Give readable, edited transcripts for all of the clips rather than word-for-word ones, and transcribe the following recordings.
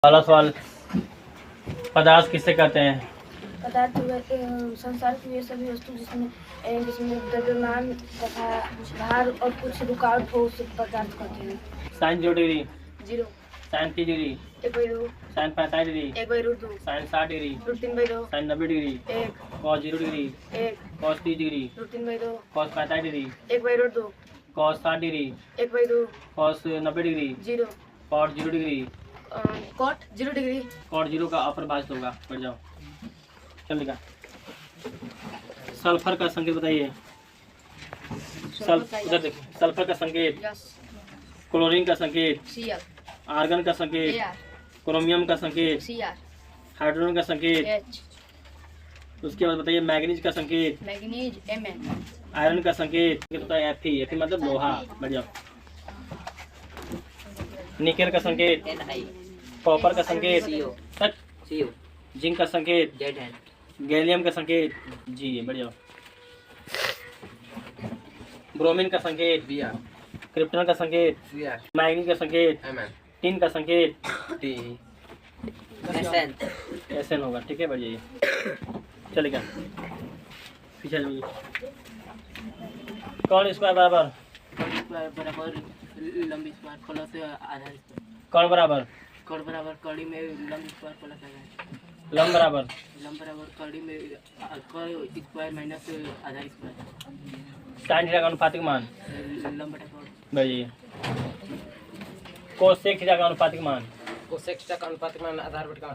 पहला सवाल, पदार्थ किससे कहते हैं? पदार्थ संसार की वे सभी वस्तु जिसमें जिसमें द्रव्यमान तथा भार और कुछ रुकावट हो उसे पदार्थ कहते हैं। Sine 0 degree, 0, sine 30 degree, 1/2, sine 45 degree, 1/2, sine 60 degree, √3/2, sine 90 degree, 1, cos 0 degree, 1, cos 30 degree, √3/2, cos 45 degree, 1/2, cos 60 degree, 1/2, cos 90 degree, 0, cot 0 degree. Cot 0 degree, cot 0 का अपर भाज्य होगा। बढ़ जाओ, चल लिखा। सल्फर का संकेत बताइए। उधर देखिए, सल्फर का संकेत, क्लोरीन का संकेत, Cl, आर्गन का संकेत, Ar, क्रोमियम का संकेत, Cr, हाइड्रोजन का संकेत। H, उसके बाद बताइए मैग्नीज का संकेत, मैग्नीज Mn, आयरन का संकेत होता है Fe मतलब लोहा। बढ़ जाओ। निकेल का संकेत, कॉपर का संकेत, जिंक का संकेत, गैलियम का संकेत जी। बढ़ जाओ। ब्रोमीन का संकेत, क्रिप्टन का संकेत, मैग्नीज का संकेत, टिन का संकेत SN होगा। ठीक है, बढ़ जाइए। चलेगा पीछे जाइए। कौन स्क्वायर बराबर लंबी स्क्वायर प्लस आधा स्क्वायर। कौन बराबर कड़ बराबर कड़ी में लंबी स्क्वायर प्लस आधा। लंब बराबर लंब बराबर कड़ी में स्क्वायर माइनस आधा स्क्वायर। साइन थीटा का अनुपातिक मान लंब बटा कड़। बढ़ जाइए। कोसेक थीटा का अनुपातिक मान कोसेक थीटा का अनुपातिक मान आधार बटा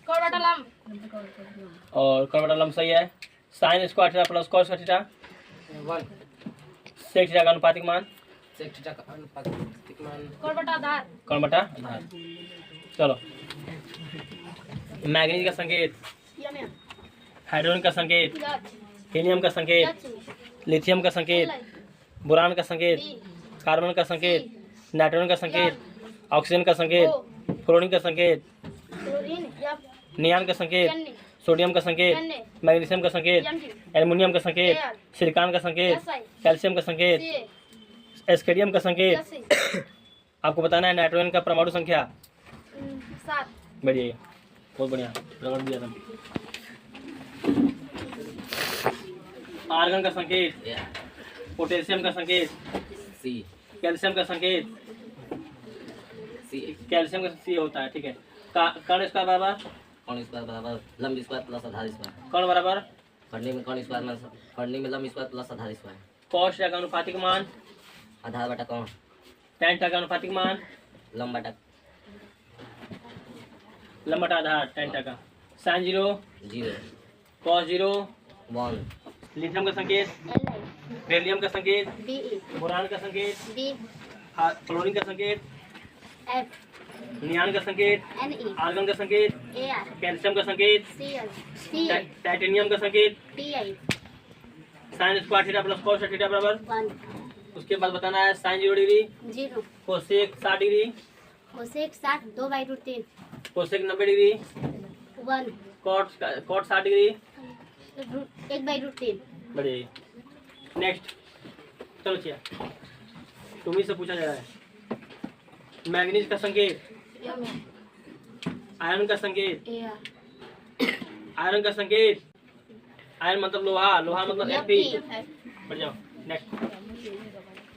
कॉट बटा लंब, और कौन बटा लंब सही है। Sine square theta plus cos theta 1 sec theta का अनुपातिक मान सेक थीटा का अनुपातिक मान कॉट बटा आधार, कौन बटा आधार। चलो, मैग्नीज का संकेत, Mn, हाइड्रोजन का संकेत, हीलियम का संकेत, लिथियम का संकेत, Li, बोरान का संकेत, कार्बन का संकेत, नाइट्रोजन का संकेत, ऑक्सीजन का संकेत, फ्लोरीन का संकेत, क्लोरीन F, नियान का संकेत, Na, सोडियम का संकेत, Na, मैग्नीशियम का संकेत, Mg, एल्युमिनियम का संकेत, Ar, सिलिकॉन का संकेत, Si, कैल्शियम का संकेत, Ca, एस्केडियम का संकेत। Ca, आपको बताना है नाइट्रोजन का परमाणु संख्या। 7, बढ़िया, बहुत बढ़िया, रगड़ दिया था। आर्गन का संकेत, पोटेशियम का संकेत, सी कैल्शियम का संकेत, सी कैल्शियम का सी होता है। ठीक है। कर्ण स्क्वायर बराबर कौन स्क्वायर बराबर लंबी स्क्वायर प्लस आधार स्क्वायर। कर्ण बराबर फड़ने में कौन स्क्वायर में फड़ने में लंबी स्क्वायर प्लस आधार स्क्वायर। कॉस थीटा का अनुपातिक मान, आधार बटा कौन tan थीटा का अनुपातिक मान, लंबा बटा लंब बटा आधार tan थीटा का। साइन 0, 0 कॉस 0, 1 लिथियम का संकेत, Li, बेरिलियम का संकेत, Be, बोरान का संकेत, B, फ्लोरीन का संकेत, F, नियान का संकेत, Ne, आर्गन का संकेत, Ar, कैल्शियम का संकेत, Cl, Ca, टाइटेनियम का संकेत। Ti, sine square theta plus cos theta बराबर। 1, उसके बाद बताना है sine 0 degree, 0, cosec 60 degree, cosec 60, 2/√3, cosec 90 degree, 1, cot 60 degree. 1/√3, बढ़िया। नेक्स्ट, चलो चिया, तुम्ही से पूछा जा रहा है। मैग्नीज का संकेत, आयरन का संकेत, Ar, आयरन का संकेत, आयरन मतलब लोहा, लोहा मतलब Fe। Fe, बढ़ जाओ। नेक्स्ट,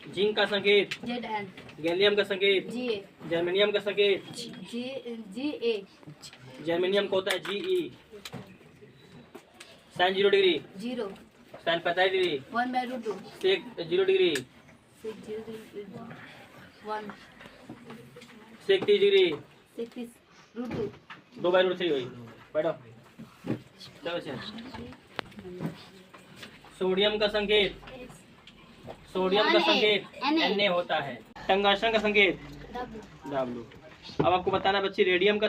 जिंक का संकेत, Zn, गैलियम का संकेत, Ga, जर्मेनियम का संकेत, Ga, जर्मेनियम को होता है Ge। Sine 0 degree, 0, sine 45 degree, 1/√2, sec 0 degree, 1, sec 30 degree, 6/√2, 2/√3 हुई। बैठो, चलो चिया। सोडियम का संकेत, सोडियम का संकेत Na होता है। टंगास्टन का संकेत W, W। अब आपको बताना बच्चे, रेडियम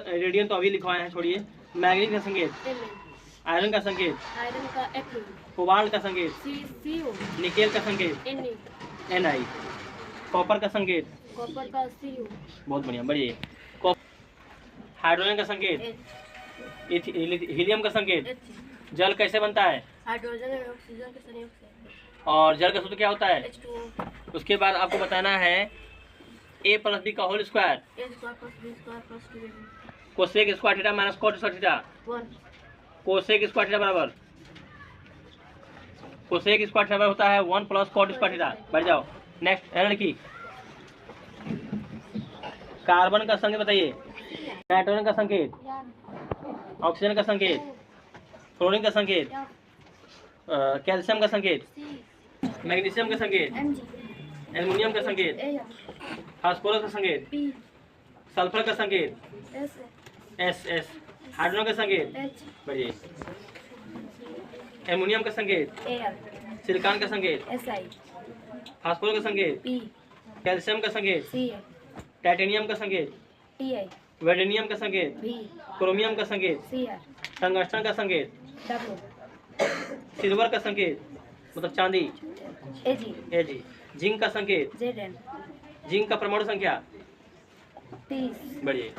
तो अभी लिखवाए हैं, छोड़िए। मैग्नीज का संकेत, Mn, आयरन का संकेत, आयरन का Fe, कोबाल्ट का संकेत, CO, निकेल का संकेत Na, Ni, कॉपर का संकेत। कॉपर का CO, बहुत बढ़िया, बढ़िए। हाइड्रोजन का संकेत, H, हीलियम का संकेत। जल कैसे बनता है, हाइड्रोजन और ऑक्सीजन के संयोग से, और जल का सूत्र क्या होता है। H2O, उसके बाद आपको बताना है A + B का whole square, A² + B² + 2AB, cosec square theta minus cot square theta. 1 cosec square theta बराबर, कोसेक स्क्वायर थीटा होता है 1 प्लस कॉट स्क्वायर थीटा। बैठ जाओ। नेक्स्ट एरर की कार्बन का संकेत बताइए। नाइट्रोजन का संकेत, ऑक्सीजन का संकेत, फ्लोरीन का संकेत, कैल्शियम का संकेत, मैग्नीशियम का संकेत, एल्युमिनियम का संकेत, फास्फोरस का संकेत, सल्फर का संकेत एस एस, हाइड्रोजन का संकेत बढ़िए, एल्युमिनियम का संकेत, सिलिकॉन का संकेत, फास्फोरस का संकेत, कैल्शियम का संकेत, टाइटेनियम का संकेत, वेडेनियम का संकेत, क्रोमियम का संकेत, टंगस्टन का संकेत, सिल्वर का संकेत मतलब चांदी एजी, जिंक का संकेत, जिंक का परमाणु संख्या बढ़िए।